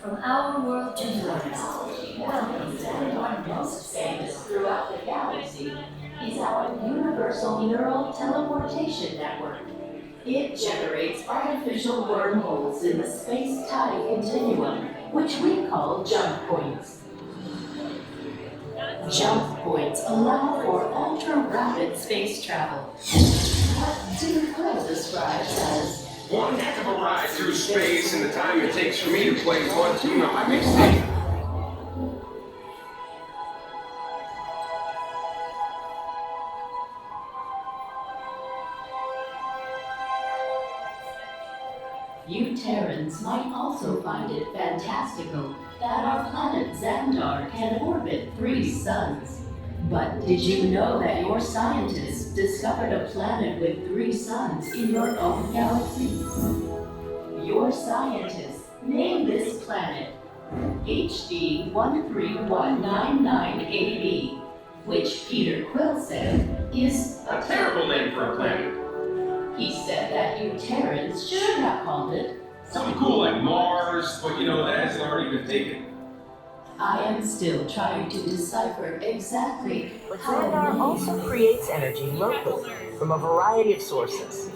From our world to yours, welcome to one most famous throughout the galaxy is our Universal Neural Teleportation Network. It generates artificial wormholes in the space-time continuum, which we call jump points. Jump points allow for ultra-rapid space travel. What Dean Quill describes as one heck of a ride through space and the time it takes for me to play one tune on my mixtape. You Terrians might also find it fantastical that our planet Xandar can orbit 3 suns. But did you know that your scientists discovered a planet with 3 suns in your own galaxy? Your scientists named this planet HD 131998B, which Peter Quill said is A terrible name for a planet. He said that you Terrians should have called it Something cool like Mars, but you know, that has already been taken. I am still trying to decipher exactly But how Xandar also creates energy locally from a variety of sources.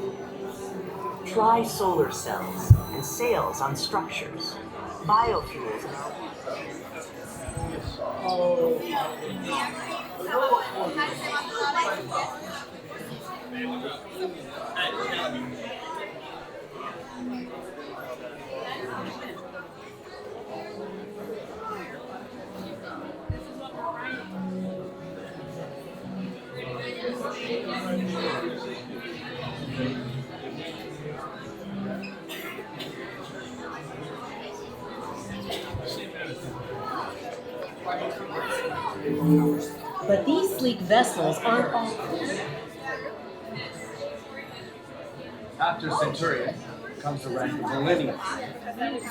Try solar cells and sails on structures, biofuels, and But these sleek vessels aren't all. After Centurion comes the rank of Millennium.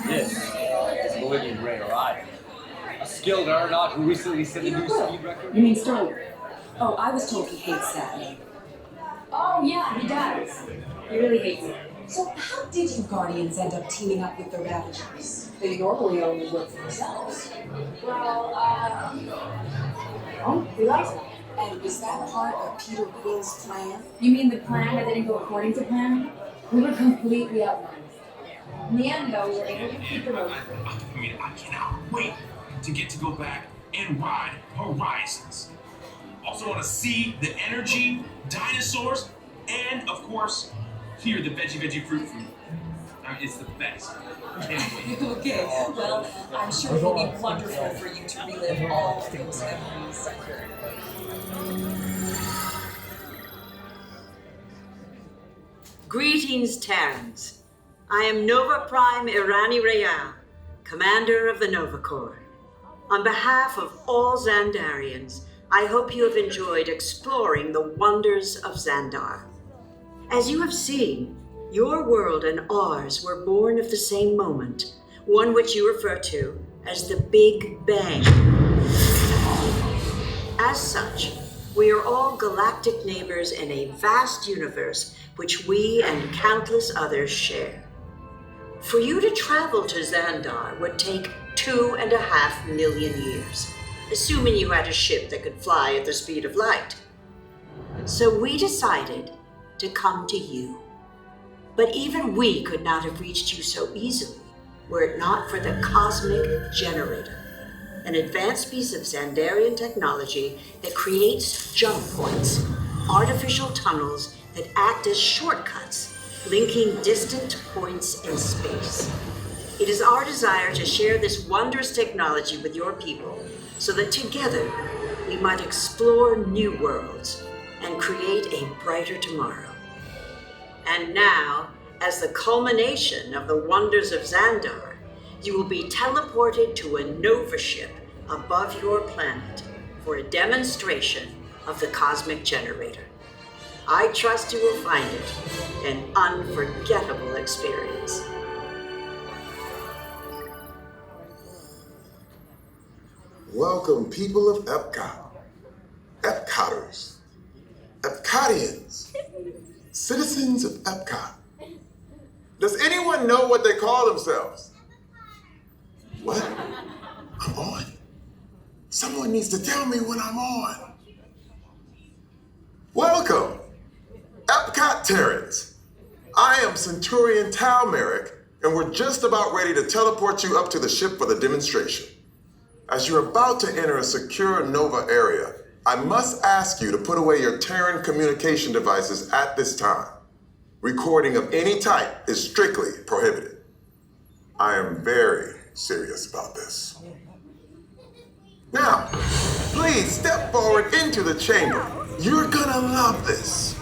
This is Millennium Ray Orion, a skilled aeronaut who recently set a new speed record. You mean Sterling? Oh, I was told he hates that name. Oh, yeah, he does. He really hates it. So how did you Guardians end up teaming up with the Ravagers? They normally only work for themselves. Well, oh, he likes it. And was that part of Peter Quill's plan? You mean the plan that didn't go according to plan? We were completely outlined. In the end, though, we were able to keep the road. I cannot wait to get to go back and ride Horizons. Also want to see the energy, dinosaurs, and of course, hear the veggie fruit food. I mean, it's the best. Can't wait. Okay, well, I'm sure it will be wonderful for you to relive all of those memories. Greetings, Terrians. I am Nova Prime Irani Rayal, Commander of the Nova Corps. On behalf of all Xandarians, I hope you have enjoyed exploring the wonders of Xandar. As you have seen, your world and ours were born of the same moment, one which you refer to as the Big Bang. As such, we are all galactic neighbors in a vast universe which we and countless others share. For you to travel to Xandar would take 2.5 million years, assuming you had a ship that could fly at the speed of light. So we decided to come to you. But even we could not have reached you so easily were it not for the Cosmic Generator, an advanced piece of Xandarian technology that creates jump points, artificial tunnels that act as shortcuts, linking distant points in space. It is our desire to share this wondrous technology with your people so that together we might explore new worlds and create a brighter tomorrow. And now, as the culmination of the wonders of Xandar, you will be teleported to a Nova ship above your planet for a demonstration of the Cosmic Generator. I trust you will find it an unforgettable experience. Welcome, people of Epcot, Epcoters, Epcotians, Citizens of Epcot. Does anyone know what they call themselves? What? I'm on? Someone needs to tell me when I'm on. Welcome, Epcot Terrians. I am Centurion Tal Merrick, and we're just about ready to teleport you up to the ship for the demonstration. As you're about to enter a secure Nova area, I must ask you to put away your Terran communication devices at this time. Recording of any type is strictly prohibited. I am very serious about this. Now, please step forward into the chamber. You're gonna love this.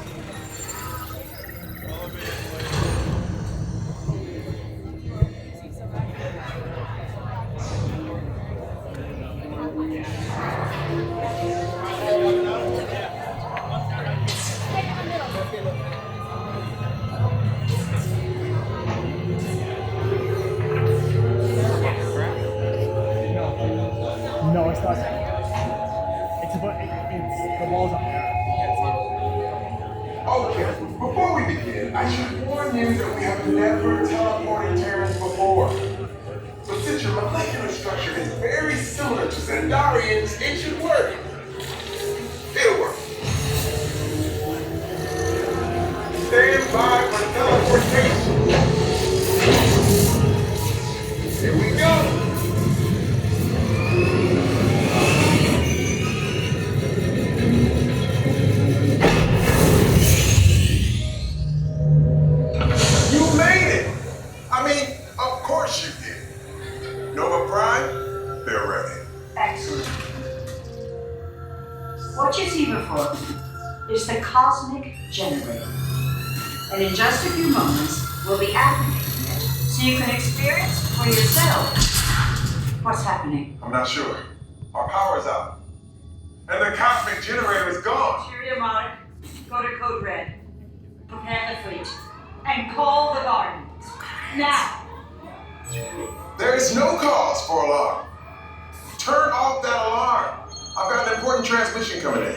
No, it's not. It's the wall's up there. Okay, before we begin, I should warn you that we have never teleported Terrans before. But since your molecular structure is very similar to Xandarians, it should work. It'll work. Stand by for teleportation. Here we go. You made it! I mean, of course you did. Nova Prime, they're ready. Excellent. What you see before you is the cosmic generator. And in just a few moments, we'll be activating it so you can experience for yourself what's happening. I'm not sure. Our power's out. And the cosmic generator is gone. Cheerio, Monarch. Go to Code Red. Prepare the fleet. And call the Guardians. Now! There is no cause for alarm. Turn off that alarm. I've got an important transmission coming in.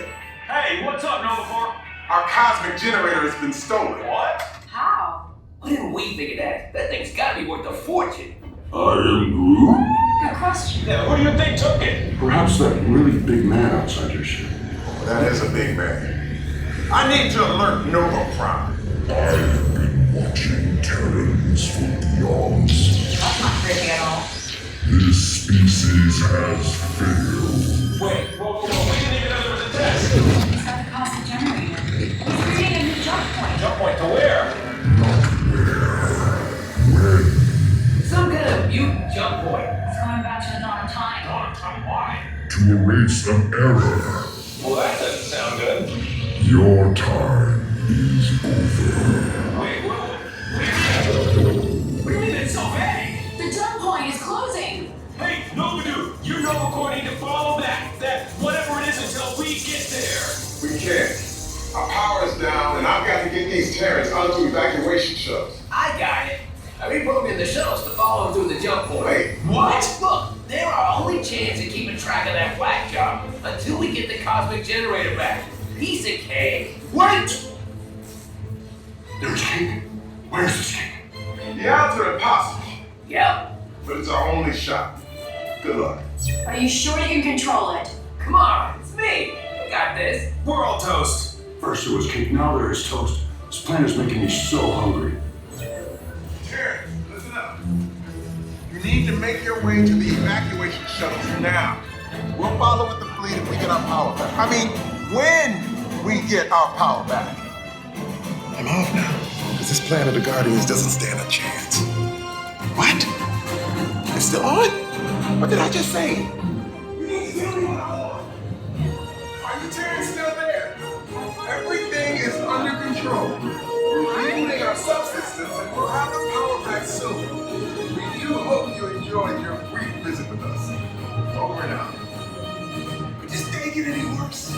Hey, what's up, Nova Corps? Our cosmic generator has been stolen. What? How? Why didn't we figure that? That thing's gotta be worth a fortune. I am Groot. Good question. Yeah, who do you think took it? Perhaps that really big man outside your ship. That is a big man. I need to alert Nova Prime. I have been watching Terrans for eons. That's not creepy at all. This species has failed. Wait, whoa, we didn't even know there was a test. He's got the cosmic generator. He's creating a new jump point. Jump point to where? Not where. When. Some kind of mutant jump point. It's going back to the dawn of time. Dawn of time, why? To erase an error. Well, that doesn't sound good. Your time is over. Wait, what do you mean it's so vague? The jump point is closing. Hey, Nova Dude, you know according to follow that whatever it is until we get there. We can't. Our power is down, and I've got to get these Terrans onto evacuation shuttles. I got it. I reprogrammed the shuttles to follow through the jump point. Wait, What? Look, they're our only chance of keeping track of that whack job until we get the cosmic generator back. Piece of cake. Wait! There's cake. Where's this cake? the odds are impossible, Yep. but it's our only shot. Good luck. Are you sure you can control it? Come on, it's me. I got this. We're all toast. First there was cake, now there is toast. This plan is making me so hungry. Terrence, listen up. You need to make your way to the evacuation shuttles now. We'll follow with the fleet if we get our power back. I mean, when we get our power back. I'm off now, because this plan of the Guardians doesn't stand a chance. What? It's still on? What did I just say? You need to tell me what I want. Are you Terrans still there? Everything is under control. We're rebooting our subsystems and we'll have the power back soon. We do hope you enjoyed your brief visit with us. Over and out. But this day get any worse?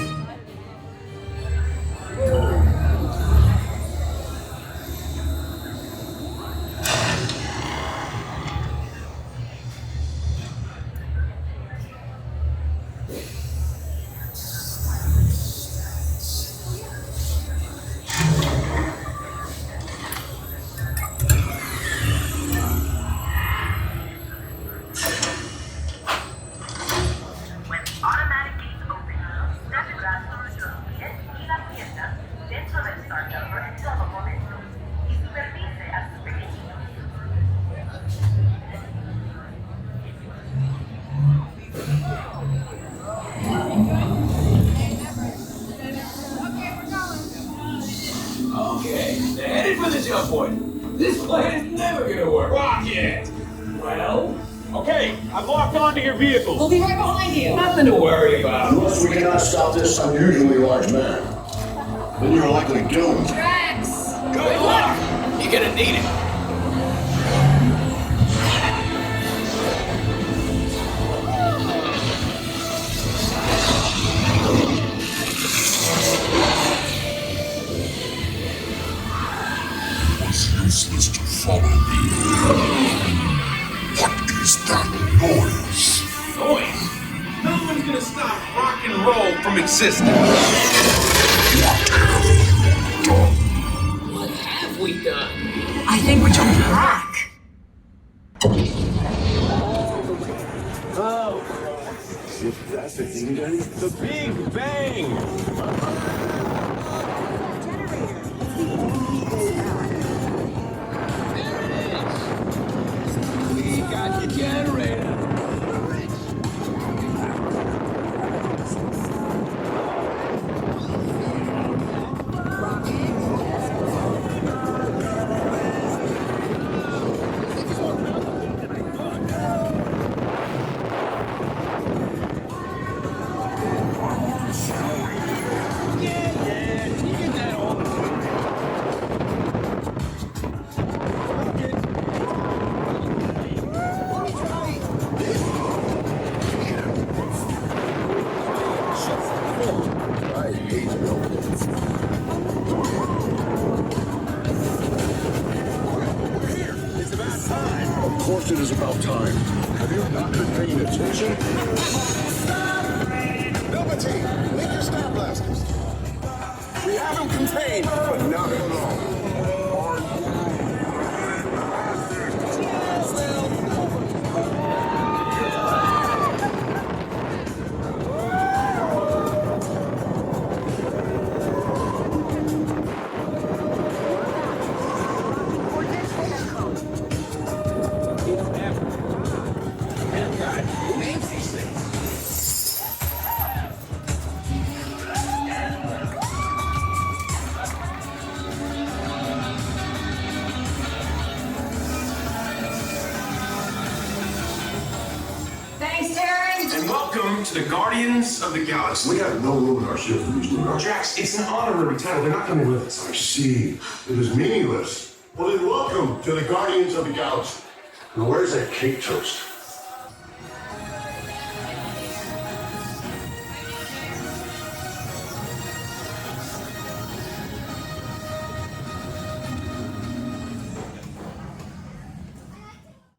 point. This plan is never gonna work. Rocket! Well, Okay, I've locked onto your vehicle. We'll be right behind you. nothing to worry about. Unless we cannot stop this unusually large man, then you're likely doomed. Drax! Good luck! You're gonna need it. It was useless to follow me. What is that noise? Noise? No one's gonna stop rock and roll from existing. What have we done? I think we're jumping back. Oh. That's the thing, Daddy. The Big Bang! We got the generator. I hate buildings. We're here. It's about time. Of course it is about time. Have you not been paying attention? Velveteen, leave your star blasters. We have them contained, but not for long. Thanks, Terrence. And welcome to the Guardians of the Galaxy. We have no room in our ship for these new guys. Drax, it's an honorary title. They're not coming with us. I see. It is meaningless. Well, then welcome to the Guardians of the Galaxy. Now, where's that cake toast?